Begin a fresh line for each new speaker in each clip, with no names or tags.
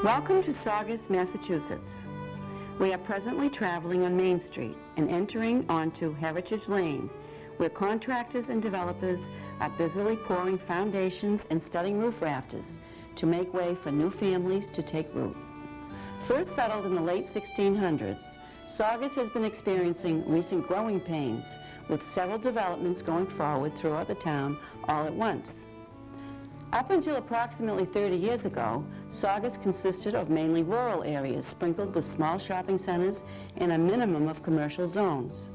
Welcome to Saugus, Massachusetts. We are presently traveling on Main Street and entering onto Heritage Lane, where contractors and developers are busily pouring foundations and studding roof rafters to make way for new families to take root. First settled in the late 1600s, Saugus has been experiencing recent growing pains, with several developments going forward throughout the town all at once. Up until approximately 30 years ago, Saugus consisted of mainly rural areas sprinkled with small shopping centers and a minimum of commercial zones.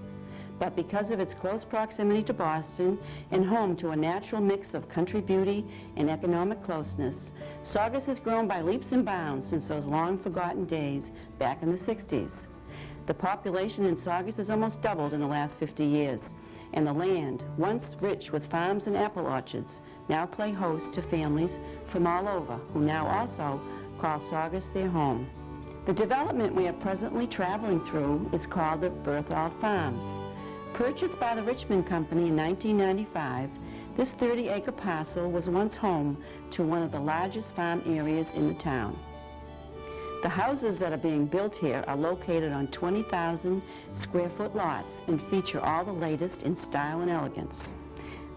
But because of its close proximity to Boston and home to a natural mix of country beauty and economic closeness, Saugus has grown by leaps and bounds since those long-forgotten days back in the 60s. The population in Saugus has almost doubled in the last 50 years, and the land, once rich with farms and apple orchards, now play host to families from all over who now also call Saugus their home. The development we are presently traveling through is called the Berthold Farms. Purchased by the Richmond Company in 1995, this 30-acre parcel was once home to one of the largest farm areas in the town. The houses that are being built here are located on 20,000 square foot lots and feature all the latest in style and elegance.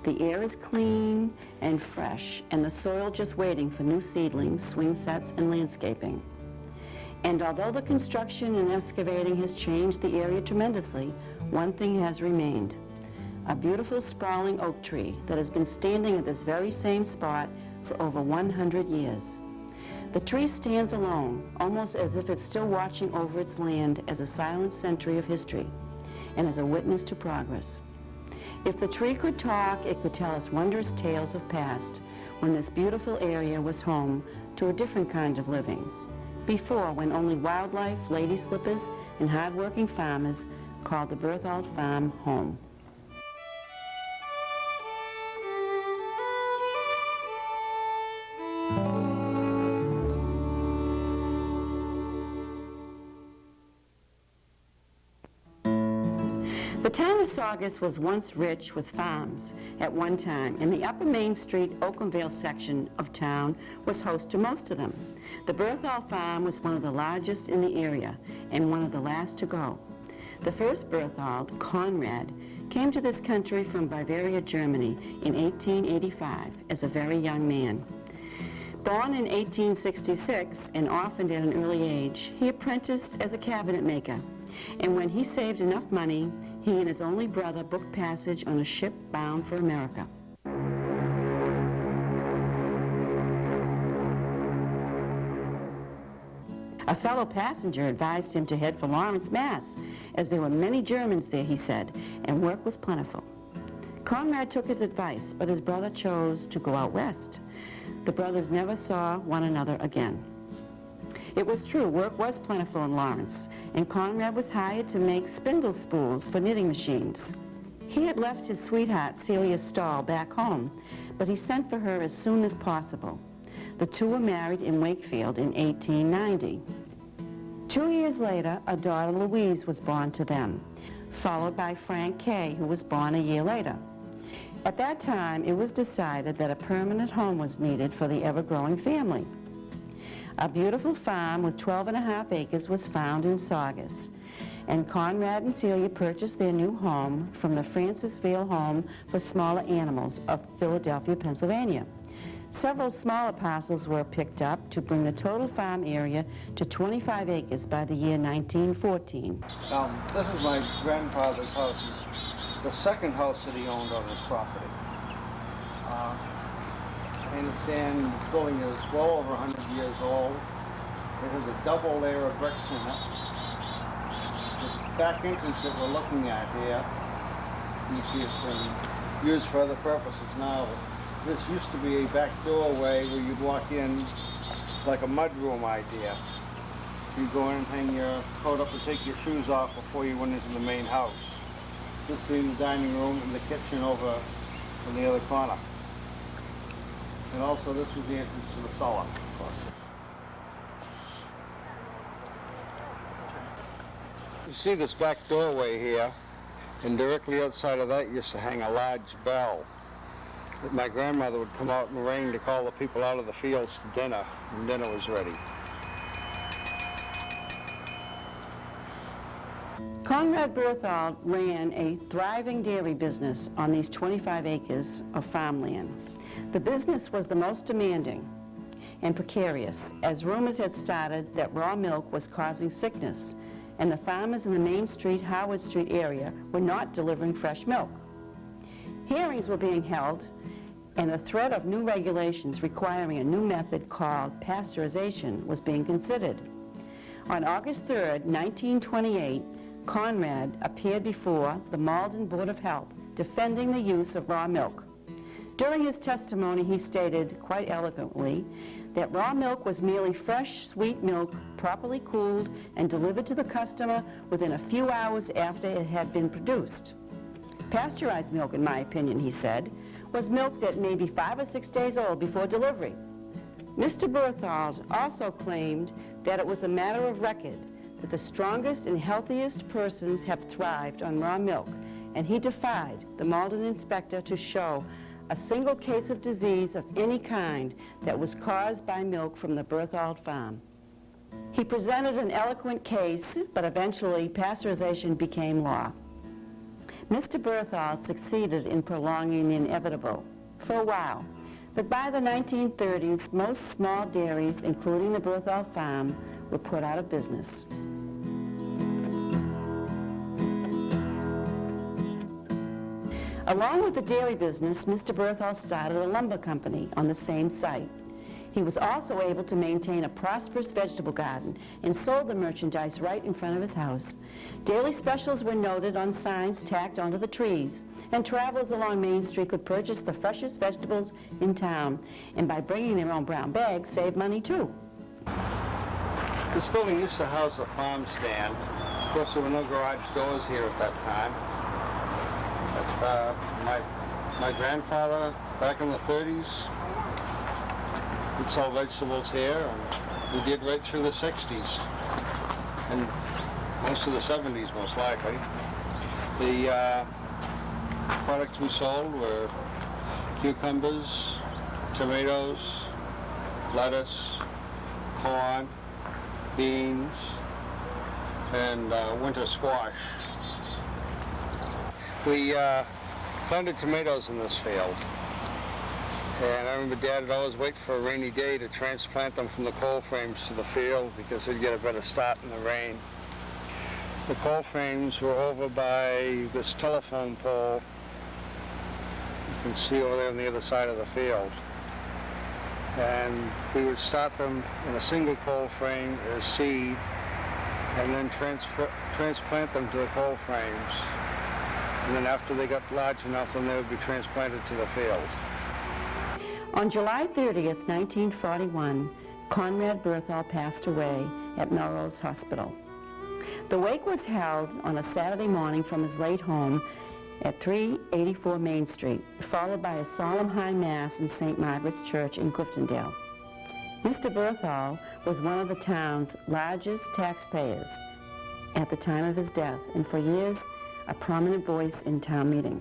The air is clean and fresh, and the soil just waiting for new seedlings, swing sets, and landscaping. And although the construction and excavating has changed the area tremendously, one thing has remained: a beautiful sprawling oak tree that has been standing at this very same spot for over 100 years. The tree stands alone, almost as if it's still watching over its land as a silent sentry of history and as a witness to progress. If the tree could talk, it could tell us wondrous tales of past, when this beautiful area was home to a different kind of living. Before, when only wildlife, lady slippers, and hard-working farmers called the Berthold farm home. The town of Saugus was once rich with farms at one time, and the upper Main Street, Oakhamvale section of town was host to most of them. The Berthold farm was one of the largest in the area and one of the last to go. The first Berthold, Conrad, came to this country from Bavaria, Germany in 1885 as a very young man. Born in 1866 and orphaned at an early age, he apprenticed as a cabinet maker, and when he saved enough money, he and his only brother booked passage on a ship bound for America. A fellow passenger advised him to head for Lawrence, Mass., as there were many Germans there, he said, and work was plentiful. Conrad took his advice, but his brother chose to go out west. The brothers never saw one another again. It was true, work was plentiful in Lawrence, and Conrad was hired to make spindle spools for knitting machines. He had left his sweetheart, Celia Stahl, back home, but he sent for her as soon as possible. The two were married in Wakefield in 1890. 2 years later, a daughter, Louise, was born to them, followed by Frank Kay, who was born a year later. At that time, it was decided that a permanent home was needed for the ever-growing family. A beautiful farm with 12.5 acres was found in Saugus, and Conrad and Celia purchased their new home from the Francisville Home for Smaller Animals of Philadelphia, Pennsylvania. Several smaller parcels were picked up to bring the total farm area to 25 acres by the year 1914.
This is my grandfather's house, the second house that he owned on his property. I understand this building is well over 100 years old. It has a double layer of bricks in it. The back entrance that we're looking at here, you see it's been used for other purposes now. This used to be a back doorway where you'd walk in like a mudroom idea. You'd go in and hang your coat up and take your shoes off before you went into the main house. This being the dining room and the kitchen over in the other corner. And also this was the entrance to the cellar, of course. You see this back doorway here, and directly outside of that used to hang a large bell. that my grandmother would come out and ring to call the people out of the fields to dinner when dinner was ready.
Conrad Berthold ran a thriving dairy business on these 25 acres of farmland. The business was the most demanding and precarious, as rumors had started that raw milk was causing sickness, and the farmers in the Main Street, Howard Street area were not delivering fresh milk. Hearings were being held, and the threat of new regulations requiring a new method called pasteurization was being considered. On August 3rd, 1928, Conrad appeared before the Malden Board of Health defending the use of raw milk. During his testimony, he stated quite eloquently that raw milk was merely fresh, sweet milk, properly cooled and delivered to the customer within a few hours after it had been produced. Pasteurized milk, in my opinion, he said, was milk that may be 5 or 6 days old before delivery. Mr. Berthold also claimed that it was a matter of record that the strongest and healthiest persons have thrived on raw milk, and he defied the Malden inspector to show a single case of disease of any kind that was caused by milk from the Berthold farm. He presented an eloquent case, but eventually pasteurization became law. Mr. Berthold succeeded in prolonging the inevitable for a while, but by the 1930s, most small dairies, including the Berthold farm, were put out of business. Along with the dairy business, Mr. Berthold started a lumber company on the same site. He was also able to maintain a prosperous vegetable garden and sold the merchandise right in front of his house. Daily specials were noted on signs tacked onto the trees, and travelers along Main Street could purchase the freshest vegetables in town, and by bringing their own brown bags, save money too.
This building used to house a farm stand. Of course, there were no garage doors here at that time. My grandfather, back in the 30s, would sell vegetables here, and we did right through the 60s, and most of the 70s, most likely. The products we sold were cucumbers, tomatoes, lettuce, corn, beans, and winter squash. We planted tomatoes in this field, and I remember Dad would always wait for a rainy day to transplant them from the coal frames to the field because he'd get a better start in the rain. The coal frames were over by this telephone pole you can see over there on the other side of the field, and we would start them in a single coal frame as seed and then transplant them to the coal frames. And then after they got large enough, then they would be transplanted to the field.
On July 30th, 1941, Conrad Berthold passed away at Melrose Hospital. The wake was held on a Saturday morning from his late home at 384 Main Street, followed by a solemn high mass in St. Margaret's Church in Cliftondale. Mr. Berthold was one of the town's largest taxpayers at the time of his death, and for years, a prominent voice in town meeting.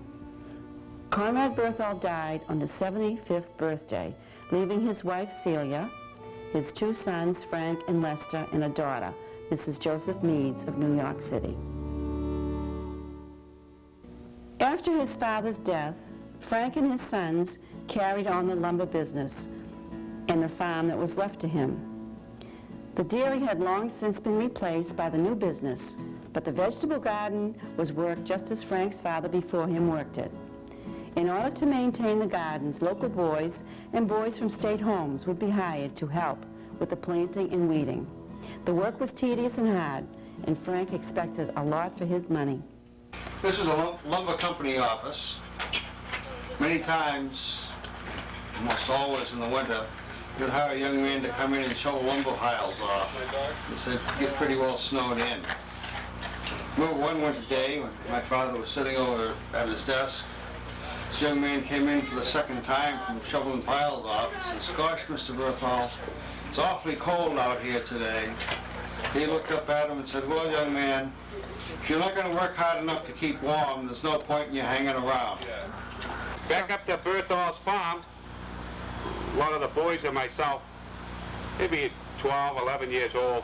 Conrad Berthold died on his 75th birthday, leaving his wife Celia, his 2 sons Frank and Lester, and a daughter, Mrs. Joseph Meads of New York City. After his father's death, Frank and his sons carried on the lumber business and the farm that was left to him. The dairy had long since been replaced by the new business, but the vegetable garden was worked just as Frank's father before him worked it. In order to maintain the gardens, local boys and boys from state homes would be hired to help with the planting and weeding. The work was tedious and hard, and Frank expected a lot for his money.
This is a lumber company office. Many times, almost always in the winter, you'd hire a young man to come in and shovel lumber piles off. It gets pretty well snowed in. Remember one winter day when my father was sitting over at his desk, this young man came in for the second time from shoveling piles off. He says, "Gosh, Mr. Berthold, it's awfully cold out here today." He looked up at him and said, "Well, young man, if you're not going to work hard enough to keep warm, there's no point in you hanging around."
Back up to Berthold's farm, a lot of the boys and myself, maybe 12, 11 years old,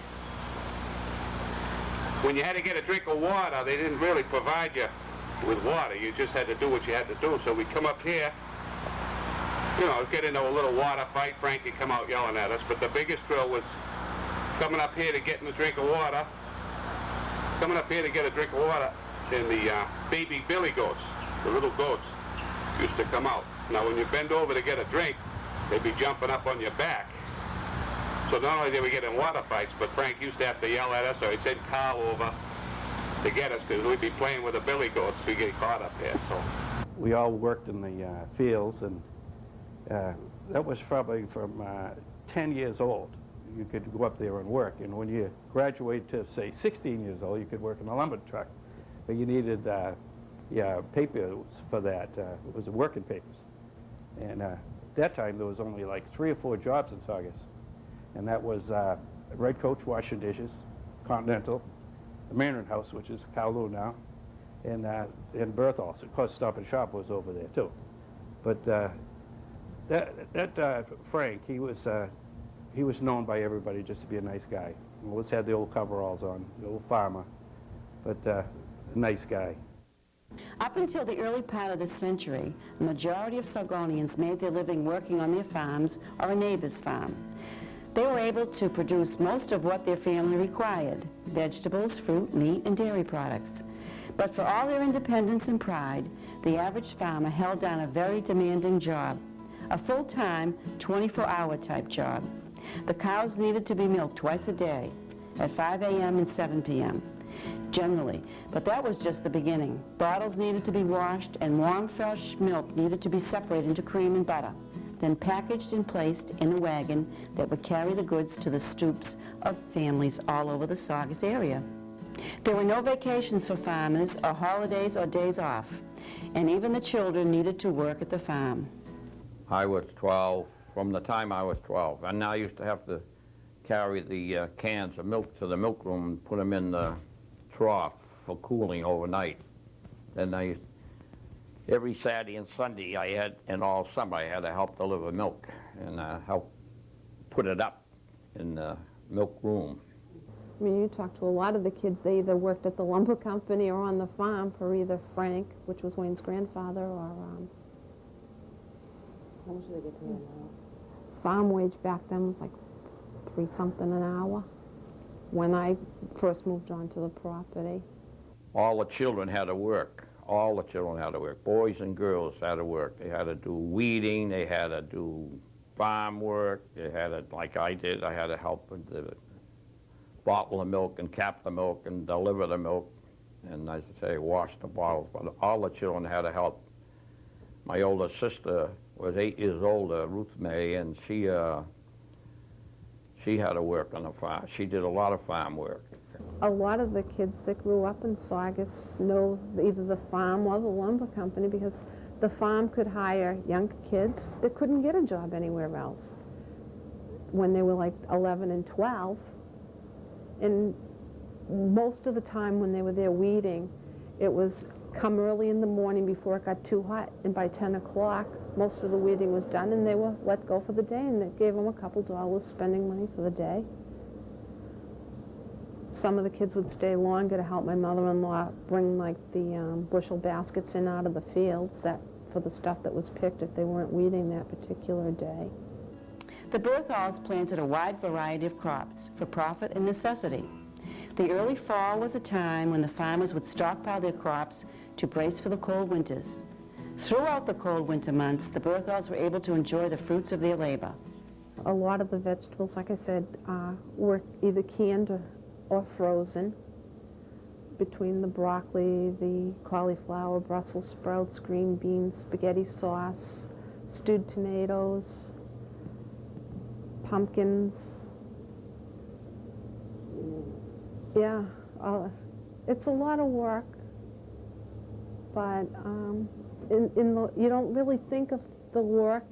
when you had to get a drink of water, they didn't really provide you with water. You just had to do what you had to do. So we'd come up here, you know, get into a little water fight. Frank would come out yelling at us. But the biggest drill was coming up here to get a drink of water. Coming up here to get a drink of water, and the baby billy goats, the little goats, used to come out. Now, when you bend over to get a drink, they'd be jumping up on your back. So not only did we get in water fights, but Frank used to have to yell at us, or he'd send Carl over to get us, because we'd be playing with the billy goats if we get caught up there. So
we all worked in the fields, and that was probably from 10 years old. You could go up there and work, and when you graduate to, say, 16 years old, you could work in a lumber truck. But you needed papers for that. It was working papers. And at that time, there was only like 3 or 4 jobs in Saugus. And that was Red Coach washing dishes, Continental, the Mandarin House, which is Kowloon now, and Berthold. Of course, Stop and Shop was over there, too. But Frank, he was known by everybody just to be a nice guy. He always had the old coveralls on, the old farmer, but a nice guy.
Up until the early part of this century, the majority of Saugonians made their living working on their farms or a neighbor's farm. They were able to produce most of what their family required: vegetables, fruit, meat, and dairy products. But for all their independence and pride, the average farmer held down a very demanding job, a full-time, 24-hour type job. The cows needed to be milked twice a day, at 5 a.m. and 7 p.m. generally, but that was just the beginning. Bottles needed to be washed, and warm, fresh milk needed to be separated into cream and butter, then packaged and placed in a wagon that would carry the goods to the stoops of families all over the Saugus area. There were no vacations for farmers, or holidays or days off, and even the children needed to work at the farm.
I was 12, from the time I was 12, and I used to have to carry the cans of milk to the milk room and put them in the trough for cooling overnight. Then every Saturday and Sunday and all summer, I had to help deliver milk and help put it up in the milk room.
I mean, you talk to a lot of the kids, they either worked at the lumber company or on the farm for either Frank, which was Wayne's grandfather, or
how much do they get paid now?
farm wage back then was like $3-something an hour when I first moved onto the property.
All the children had to work. All the children had to work. Boys and girls had to work. They had to do weeding. They had to do farm work. They had to, like I did, I had to help with the bottle the milk and cap the milk and deliver the milk. And as I say, wash the bottles. But all the children had to help. My older sister was 8 years older, Ruth May, and she had to work on the farm. She did a lot of farm work.
A lot of the kids that grew up in Saugus know either the farm or the lumber company because the farm could hire young kids that couldn't get a job anywhere else when they were like 11 and 12. And most of the time when they were there weeding, it was come early in the morning before it got too hot, and by 10 o'clock, most of the weeding was done, and they were let go for the day, and it gave them a couple dollars spending money for the day. Some of the kids would stay longer to help my mother-in-law bring like the bushel baskets in out of the fields for the stuff that was picked if they weren't weeding that particular day.
The Bertholds planted a wide variety of crops for profit and necessity. The early fall was a time when the farmers would stockpile their crops to brace for the cold winters. Throughout the cold winter months, the Bertholds were able to enjoy the fruits of their labor.
A lot of the vegetables, like I said, were either canned or frozen. Between the broccoli, the cauliflower, Brussels sprouts, green beans, spaghetti sauce, stewed tomatoes, pumpkins. Yeah, it's a lot of work, but you don't really think of the work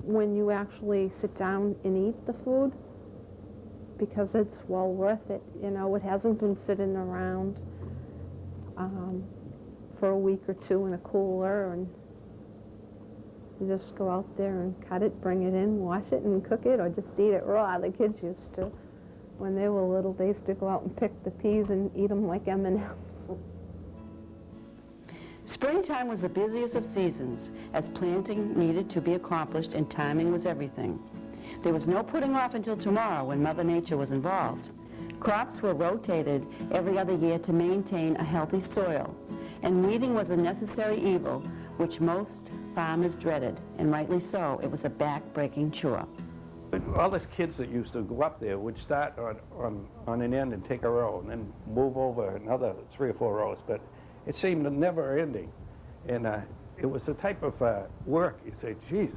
when you actually sit down and eat the food, because it's well worth it. You know, it hasn't been sitting around for a week or two in a cooler, and you just go out there and cut it, bring it in, wash it, and cook it, or just eat it raw. The kids used to. When they were little, they used to go out and pick the peas and eat them like M&Ms.
Springtime was the busiest of seasons, as planting needed to be accomplished and timing was everything. There was no putting off until tomorrow when Mother Nature was involved. Crops were rotated every other year to maintain a healthy soil, and weeding was a necessary evil which most farmers dreaded, and rightly so. It was a back-breaking chore.
All these kids that used to go up there would start on an end and take a row and then move over another 3 or 4 rows, but it seemed never ending. And it was the type of work, you say, geez,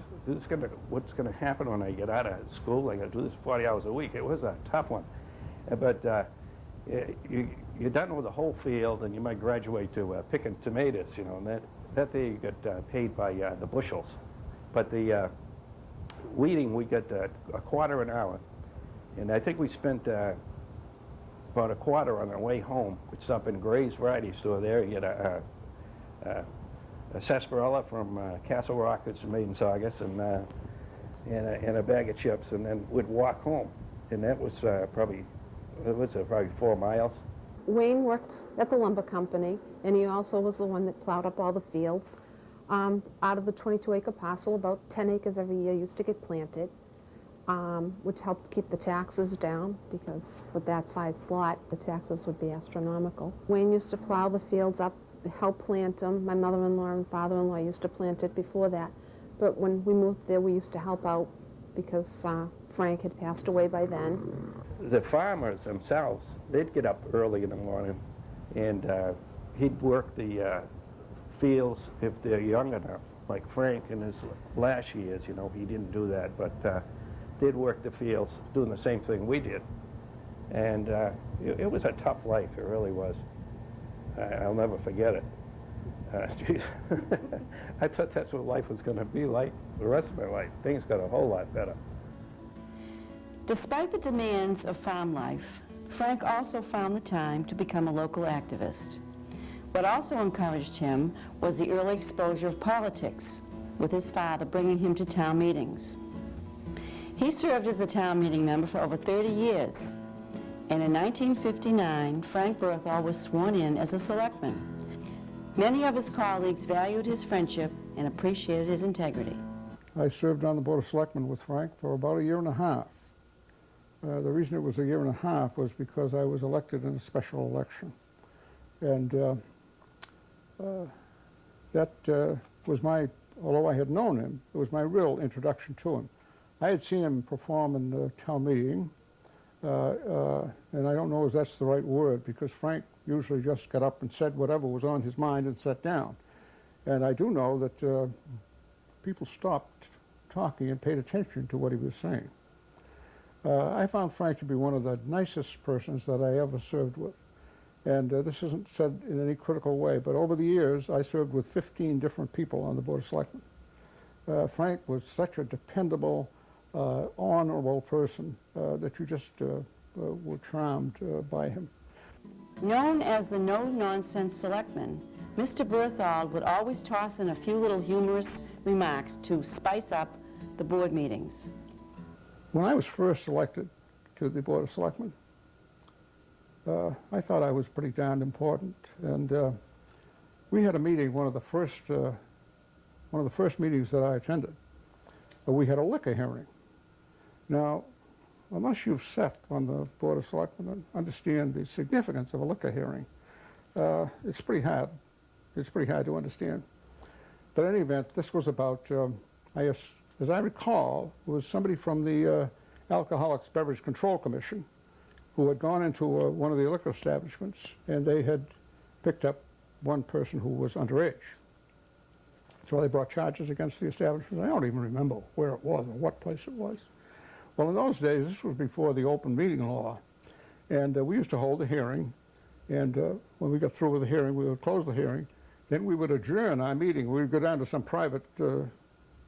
what's gonna happen when I get out of school? I gotta do this 40 hours a week. It was a tough one. But you're done with the whole field and you might graduate to picking tomatoes, you know, and that day you get paid by the bushels. But the weeding, we got a quarter an hour. And I think we spent about a quarter on our way home. We'd stop in Gray's variety store there, get a sarsaparilla from Castle Rock that's made in Saugus, and a bag of chips, and then we'd walk home. And that was probably 4 miles.
Wayne worked at the lumber company, and he also was the one that plowed up all the fields. Out of the 22-acre parcel, about 10 acres every year used to get planted, which helped keep the taxes down, because with that sized lot, the taxes would be astronomical. Wayne used to plow the fields up, help plant them. My mother-in-law and father-in-law used to plant it before that. But when we moved there, we used to help out because Frank had passed away by then.
The farmers themselves, they'd get up early in the morning, and he'd work the fields if they're young enough. Like Frank in his last years, you know, he didn't do that, but they'd work the fields doing the same thing we did. And it was a tough life, it really was. I'll never forget it. Geez. I thought that's what life was going to be like the rest of my life. Things got a whole lot better.
Despite the demands of farm life, Frank also found the time to become a local activist. What also encouraged him was the early exposure of politics, with his father bringing him to town meetings. He served as a town meeting member for over 30 years, and in 1959, Frank Berthold was sworn in as a selectman. Many of his colleagues valued his friendship and appreciated his integrity.
I served on the Board of Selectmen with Frank for about 1.5 years. The reason it was 1.5 years was because I was elected in a special election. And that was although I had known him, it was my real introduction to him. I had seen him perform in the town meeting, and I don't know if that's the right word, because Frank usually just got up and said whatever was on his mind and sat down. And I do know that people stopped talking and paid attention to what he was saying. I found Frank to be one of the nicest persons that I ever served with. And this isn't said in any critical way, but over the years, I served with 15 different people on the Board of Selectmen. Frank was such a dependable, honorable person that you just were charmed by him.
Known as the no-nonsense selectman, Mr. Berthold would always toss in a few little humorous remarks to spice up the board meetings.
When I was first elected to the Board of Selectmen, I thought I was pretty darn important, and we had a meeting, one of the first meetings that I attended. We had a liquor hearing. Now, unless you've sat on the Board of Selectmen and understand the significance of a liquor hearing, it's pretty hard. It's pretty hard to understand. But in any event, this was about, as I recall, it was somebody from the Alcoholics Beverage Control Commission who had gone into one of the liquor establishments, and they had picked up one person who was underage. So they brought charges against the establishment. I don't even remember where it was or what place it was. Well, in those days, this was before the open meeting law, and we used to hold a hearing, and when we got through with the hearing, we would close the hearing, then we would adjourn our meeting. We would go down to some private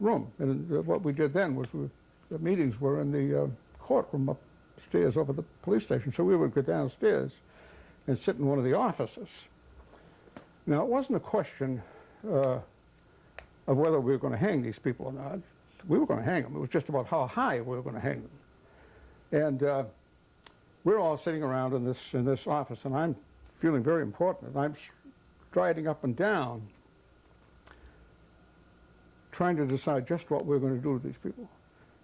room, and what we did then was the meetings were in the courtroom upstairs over the police station, so we would go downstairs and sit in one of the offices. Now, it wasn't a question of whether we were going to hang these people or not. We were going to hang them. It was just about how high we were going to hang them. And we're all sitting around in this office, and I'm feeling very important, and I'm striding up and down, trying to decide just what we're going to do to these people.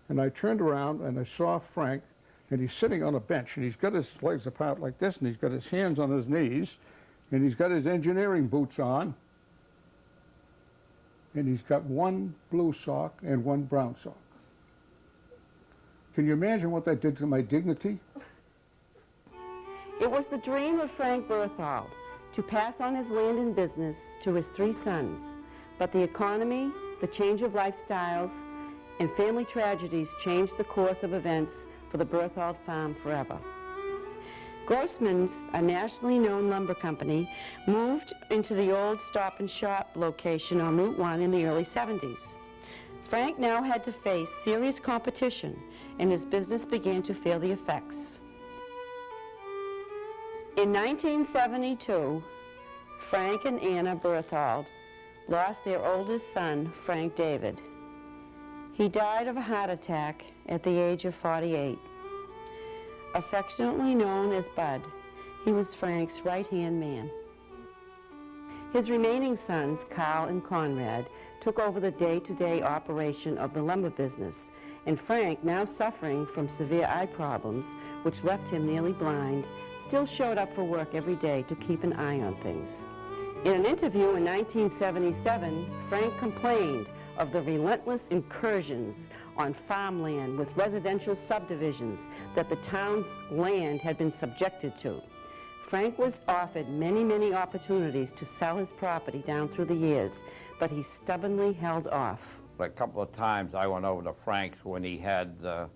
And I turned around and I saw Frank, and he's sitting on a bench, and he's got his legs apart like this, and he's got his hands on his knees, and he's got his engineering boots on, and he's got one blue sock and one brown sock. Can you imagine what that did to my dignity?
It was the dream of Frank Berthold to pass on his land and business to his 3 sons, but the economy, the change of lifestyles, and family tragedies changed the course of events for the Berthold farm forever. Grossman's, a nationally known lumber company, moved into the old Stop and Shop location on Route 1 in the early 70s. Frank now had to face serious competition, and his business began to feel the effects. In 1972, Frank and Anna Berthold lost their oldest son, Frank David. He died of a heart attack at the age of 48. Affectionately known as Bud, he was Frank's right-hand man. His remaining sons, Carl and Conrad, took over the day-to-day operation of the lumber business, and Frank, now suffering from severe eye problems, which left him nearly blind, still showed up for work every day to keep an eye on things. In an interview in 1977, Frank complained of the relentless incursions on farmland with residential subdivisions that the town's land had been subjected to. Frank was offered many, many opportunities to sell his property down through the years, but he stubbornly held off.
A couple of times I went over to Frank's when he had the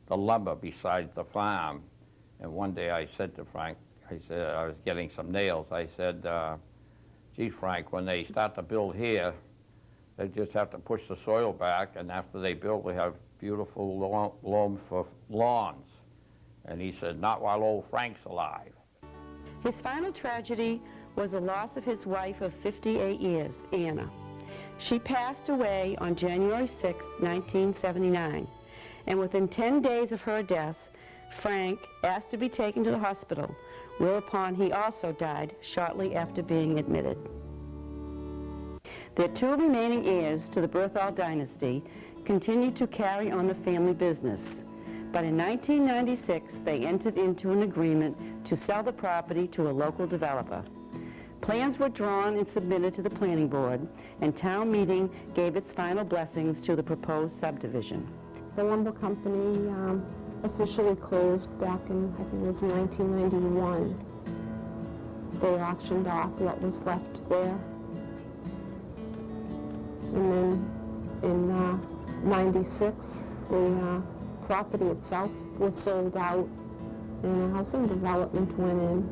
lumber beside the farm, and one day I said to Frank, I said, I was getting some nails, I said, gee, Frank, when they start to build here, they just have to push the soil back, and after they build, they have beautiful loam for lawns. And he said, not while old Frank's alive.
His final tragedy was the loss of his wife of 58 years, Anna. She passed away on January 6, 1979, and within 10 days of her death, Frank asked to be taken to the hospital, whereupon he also died shortly after being admitted. Their 2 remaining heirs to the Berthold dynasty continued to carry on the family business, but in 1996 they entered into an agreement to sell the property to a local developer. Plans were drawn and submitted to the planning board, and town meeting gave its final blessings to the proposed subdivision.
The lumber company officially closed back in, I think it was 1991. They auctioned off what was left there. And then in 96, the property itself was sold out and a housing development went in.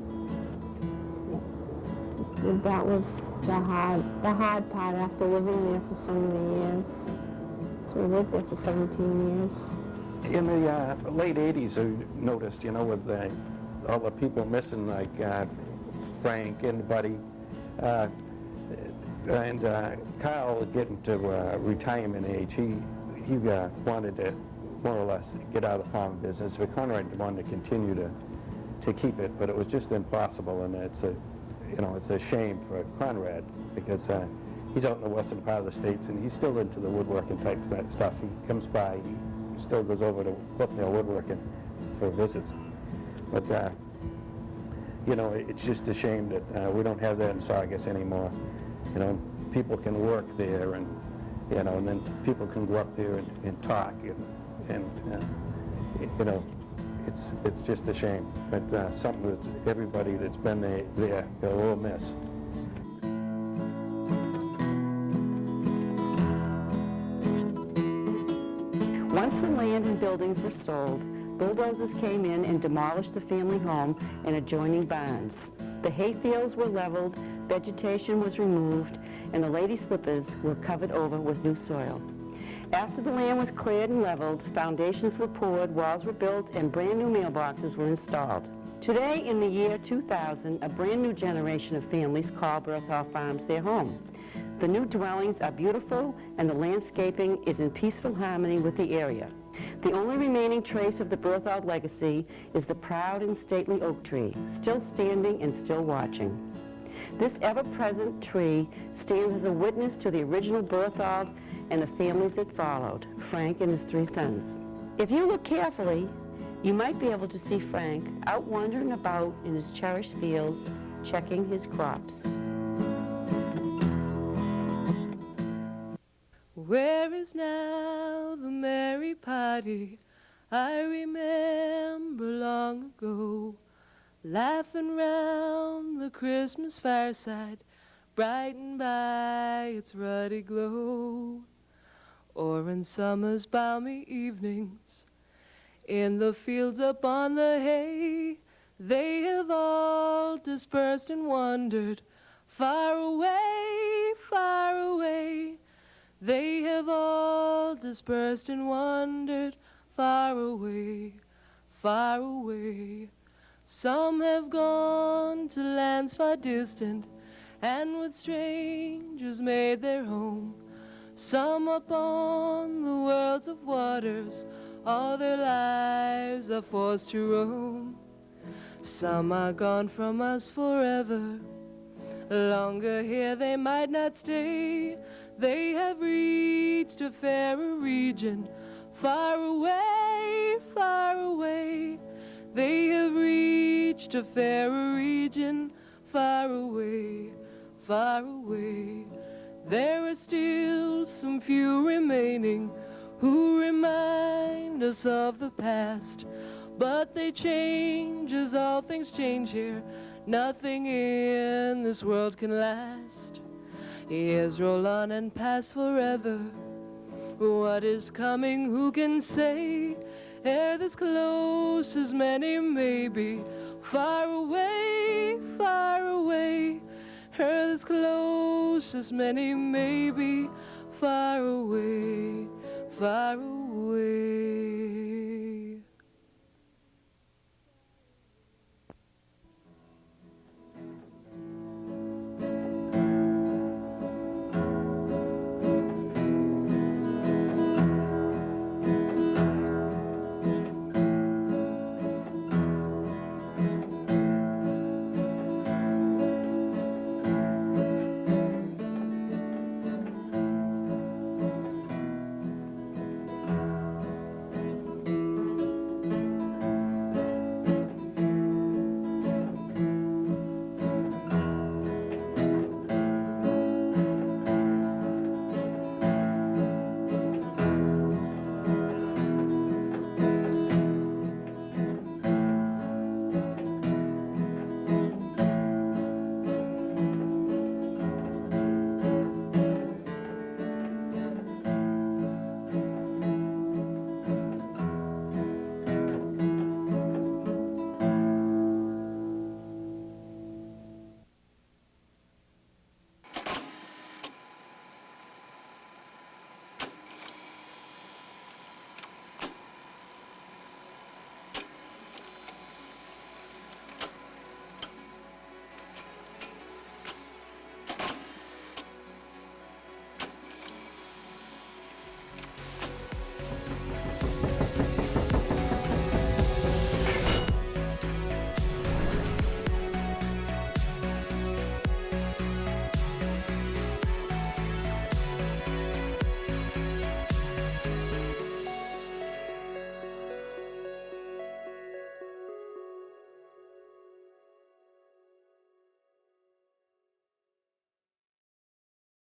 And that was the hard part after living there for so many years. So we lived there for 17 years.
In the late 80s, I noticed, you know, with all the people missing, like Frank and Buddy, and Kyle getting to retirement age, he wanted to more or less get out of the farm business, but Conrad wanted to continue to keep it, but it was just impossible, and it's a shame for Conrad because he's out in the western part of the States, and he's still into the woodworking type stuff. He comes by, he still goes over to Cliffdale Woodworking for visits, but you know, it's just a shame that we don't have that in Saugus anymore. You know, people can work there, and you know, and then people can go up there and talk, and you know, it's just a shame. But something that everybody that's been there will miss.
Once the land and buildings were sold, bulldozers came in and demolished the family home and adjoining barns. The hayfields were leveled, vegetation was removed, and the lady slippers were covered over with new soil. After the land was cleared and leveled, foundations were poured, walls were built, and brand new mailboxes were installed. Today, in the year 2000, a brand new generation of families call Berthold Farms their home. The new dwellings are beautiful, and the landscaping is in peaceful harmony with the area. The only remaining trace of the Berthold legacy is the proud and stately oak tree, still standing and still watching. This ever-present tree stands as a witness to the original Berthold and the families that followed, Frank and his 3 sons. If you look carefully, you might be able to see Frank out wandering about in his cherished fields, checking his crops.
Where is now the merry party I remember long ago, laughing round the Christmas fireside, brightened by its ruddy glow? Or in summer's balmy evenings, in the fields upon the hay, they have all dispersed and wandered far away, far away. They have all dispersed and wandered far away, far away. Some have gone to lands far distant, and with strangers made their home. Some upon the worlds of waters, all their lives are forced to roam. Some are gone from us forever, longer here they might not stay. They have reached a fairer region, far away, far away. They have reached a fairer region, far away, far away. There are still some few remaining who remind us of the past, but they change as all things change here. Nothing in this world can last. Years roll on and pass forever. What is coming, who can say? Ere this close as many may be, far away, far away. Ere this close as many may be, far away, far away.